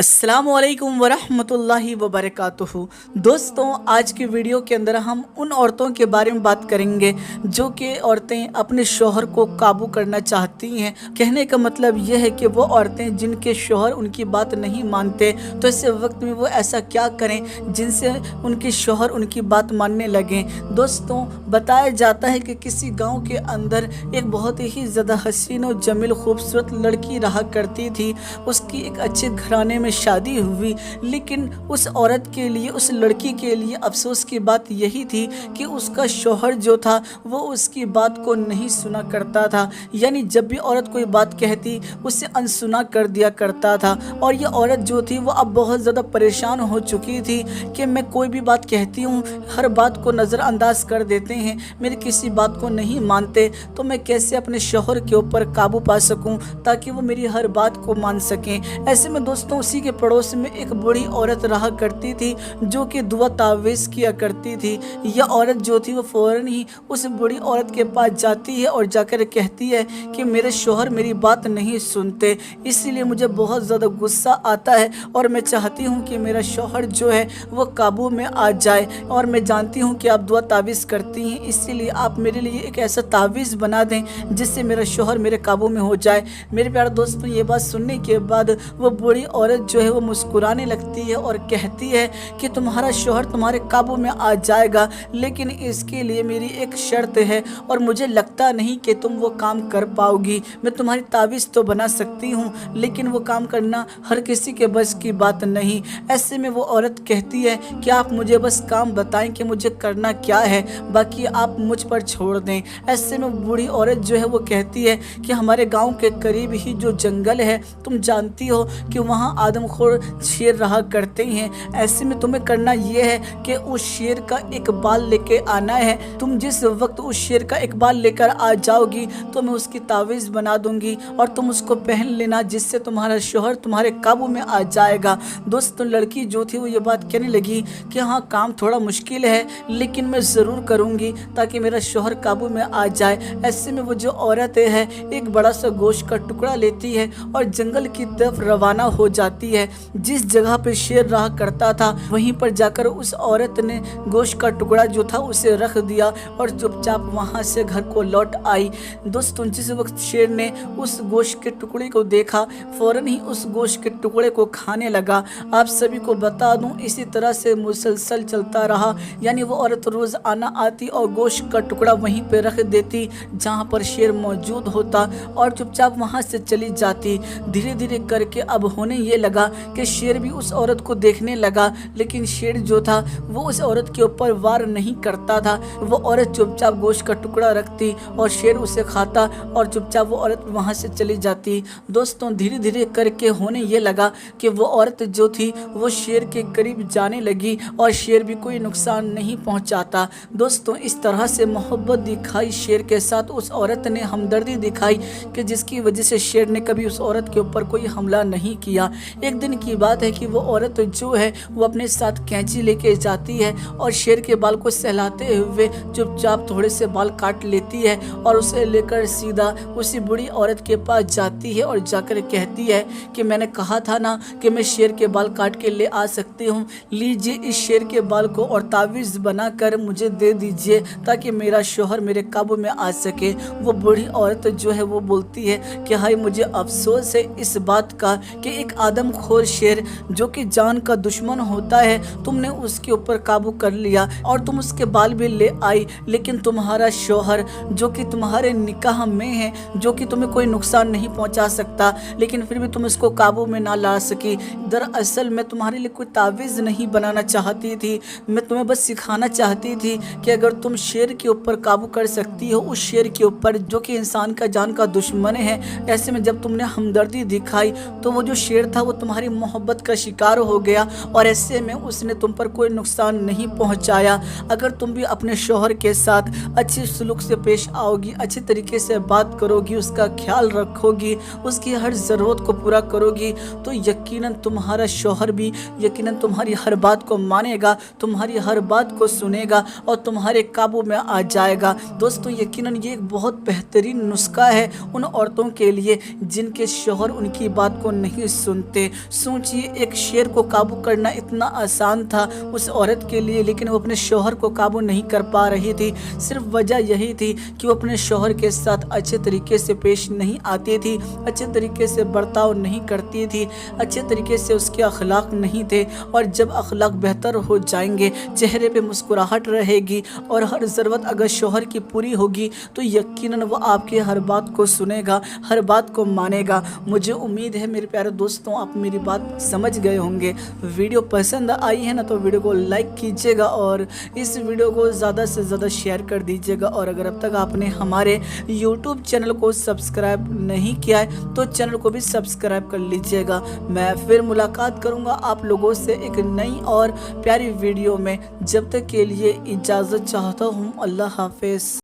अस्सलामुअलैकुम वरहमतुल्लाहि वबरकातुहू। दोस्तों, आज की वीडियो के अंदर हम उन औरतों के बारे में बात करेंगे जो कि औरतें अपने शौहर को काबू करना चाहती हैं। कहने का मतलब यह है कि वो औरतें जिनके शौहर उनकी बात नहीं मानते, तो ऐसे वक्त में वो ऐसा क्या करें जिनसे उनके शौहर उनकी बात मानने लगें। दोस्तों, बताया जाता है कि किसी गाँव के अंदर एक बहुत ही ज़्यादा हसीन और जमील खूबसूरत लड़की रहा करती थी। उसकी एक अच्छे घराने में शादी हुई, लेकिन उस औरत के लिए, उस लड़की के लिए अफसोस की बात यही थी कि उसका शौहर जो था वो उसकी बात को नहीं सुना करता था। यानी जब भी औरत कोई बात कहती उसे अनसुना कर दिया करता था। और ये औरत जो थी वो अब बहुत ज़्यादा परेशान हो चुकी थी कि मैं कोई भी बात कहती हूँ, हर बात को नज़रअंदाज कर देते हैं, मेरी किसी बात को नहीं मानते, तो मैं कैसे अपने शौहर के ऊपर काबू पा सकूँ ताकि वो मेरी हर बात को मान सकें। ऐसे में दोस्तों, उसी के पड़ोस में एक बूढ़ी औरत रहा करती थी जो कि दुआ तावीज़ किया करती थी। यह औरत जो थी वो फ़ौरन ही उस बूढ़ी औरत के पास जाती है और जाकर कहती है कि मेरे शौहर मेरी बात नहीं सुनते, इसीलिए मुझे बहुत ज़्यादा गुस्सा आता है और मैं चाहती हूँ कि मेरा शौहर जो है वो काबू में आ जाए। और मैं जानती हूँ कि आप दुआ तावीज़ करती हैं, इसीलिए आप मेरे लिए एक ऐसा तावीज़ बना दें जिससे मेरा शौहर मेरे काबू में हो जाए। मेरे प्यारे दोस्तों, ये बात सुनने के बाद वो बूढ़ी औरत जो है वो मुस्कुराने लगती है और कहती है कि तुम्हारा शौहर तुम्हारे काबू में आ जाएगा, लेकिन इसके लिए मेरी एक शर्त है और मुझे लगता नहीं कि तुम वो काम कर पाओगी। मैं तुम्हारी तावीज़ तो बना सकती हूँ, लेकिन वो काम करना हर किसी के बस की बात नहीं। ऐसे में वो औरत कहती है कि आप मुझे बस काम बताएं कि मुझे करना क्या है, बाकी आप मुझ पर छोड़ दें। ऐसे में बूढ़ी औरत जो है वो कहती है कि हमारे गाँव के करीब ही जो जंगल है, तुम जानती हो कि वहाँ आदमखोर शेर रहा करते हैं। ऐसे में तुम्हें करना यह है कि उस शेर का एक बाल लेके आना है। तुम जिस वक्त उस शेर का एक बाल लेकर आ जाओगी तो मैं उसकी तावीज़ बना दूंगी और तुम उसको पहन लेना, जिससे तुम्हारा शौहर तुम्हारे काबू में आ जाएगा। दोस्तों, लड़की जो थी वो ये बात कहने लगी कि हाँ, काम थोड़ा मुश्किल है, लेकिन मैं ज़रूर करूँगी ताकि मेरा शौहर काबू में आ जाए। ऐसे में वो जो औरत है एक बड़ा सा गोश्त का टुकड़ा लेती है और जंगल की तरफ रवाना हो जाती है। जिस जगह पे शेर रहा करता था वहीं पर जाकर उस औरत ने गोश्त का टुकड़ा जो था उसे रख दिया और चुपचाप वहां से घर को लौट आई। दोस्तों, जिस वक्त शेर ने उस गोश्त के टुकड़े को देखा, फौरन ही उस गोश्त के टुकड़े को खाने लगा। आप सभी को बता दूं, इसी तरह से मुसलसल चलता रहा। यानी वो औरत रोज़ आना आती और गोश्त का टुकड़ा वहीं पे रख देती जहां पर शेर मौजूद होता और चुपचाप वहां से चली जाती। धीरे धीरे करके अब होने ये लगा कि शेर भी उस औरत को देखने लगा, लेकिन शेर जो था वो उस औरत के ऊपर वार नहीं करता था। वो औरत चुपचाप गोश्त का टुकड़ा रखती और शेर उसे खाता और चुपचाप वो औरत वहां से चली जाती। दोस्तों, धीरे धीरे करके होने ये लगा कि वो औरत जो थी वो शेर के करीब जाने लगी और शेर भी कोई नुकसान नहीं पहुंचाता। दोस्तों, इस तरह से मोहब्बत दिखाई शेर के साथ उस औरत ने, हमदर्दी दिखाई कि जिसकी वजह से शेर ने कभी उस औरत के ऊपर कोई हमला नहीं किया। एक दिन की बात है कि वो औरत जो है वो अपने साथ कैंची लेके जाती है और शेर के बाल को सहलाते हुए चुपचाप थोड़े से बाल काट लेती है और उसे लेकर सीधा उसी बूढ़ी औरत के पास जाती है और जाकर कहती है कि मैंने कहा था ना कि मैं शेर के बाल काट के ले आ सकती हूँ, लीजिए इस शेर के बाल को और तावीज़ बनाकर मुझे दे दीजिए ताकि मेरा शौहर मेरे काबू में आ सके। वो बूढ़ी औरत जो है वो बोलती है कि हाय, मुझे अफसोस है इस बात का कि एक आदमखोर शेर जो कि जान का दुश्मन होता है, तुमने उसके ऊपर काबू कर लिया और तुम उसके बाल भी ले आई, लेकिन तुम्हारा शौहर जो कि तुम्हारे निकाह में है, जो कि तुम्हें कोई नुकसान नहीं पहुंचा सकता, लेकिन फिर भी तुम इसको काबू में ना ला सकी। दरअसल मैं तुम्हारे लिए कोई तावीज़ नहीं बनाना चाहती थी, मैं तुम्हें बस सिखाना चाहती थी कि अगर तुम शेर के ऊपर काबू कर सकती हो, उस शेर के ऊपर जो कि इंसान का जान का दुश्मन है। ऐसे में जब तुमने हमदर्दी दिखाई तो वो जो शेर था वो तुम्हारी मोहब्बत का शिकार हो गया और ऐसे में उसने तुम पर कोई नुकसान नहीं पहुंचाया। अगर तुम भी अपने शौहर के साथ अच्छी सलूक से पेश आओगी, अच्छे तरीके से बात करोगी, उसका ख्याल रखोगी, उसकी हर ज़रूरत को पूरा करोगी, तो यकीनन तुम्हारा शौहर भी यकीनन तुम्हारी हर बात को मानेगा, तुम्हारी हर बात को सुनेगा और तुम्हारे काबू में आ जाएगा। दोस्तों, यकीनन ये एक बहुत बेहतरीन नुस्खा है उन औरतों के लिए जिनके शौहर उनकी बात को नहीं सुनते। सोचिए एक शेर को काबू करना इतना आसान था उस औरत के लिए, लेकिन वो अपने शौहर को काबू नहीं कर पा रही थी। सिर्फ वजह यही थी कि वो अपने शौहर के साथ अच्छे तरीके से पेश नहीं आती थी, अच्छे तरीके से बर्ताव नहीं करती थी, अच्छे तरीके से उसके अखलाक नहीं थे। और जब अखलाक बेहतर हो जाएंगे, चेहरे पे मुस्कुराहट रहेगी और हर ज़रूरत अगर शौहर की पूरी होगी तो यकीनन वो आपके हर बात को सुनेगा, हर बात को मानेगा। मुझे उम्मीद है मेरे प्यारे दोस्तों आप मेरी बात समझ गए होंगे। वीडियो पसंद आई है ना तो वीडियो को लाइक कीजिएगा और इस वीडियो को ज़्यादा से ज़्यादा शेयर कर दीजिएगा। और अगर अब तक आपने हमारे YouTube चैनल को सब्सक्राइब नहीं किया है तो चैनल को भी सब्सक्राइब कर लीजिएगा। मैं फिर मुलाकात करूँगा आप लोगों से एक नई और प्यारी वीडियो में। जब तक के लिए इजाज़त चाहता हूँ। अल्लाह हाफिज़।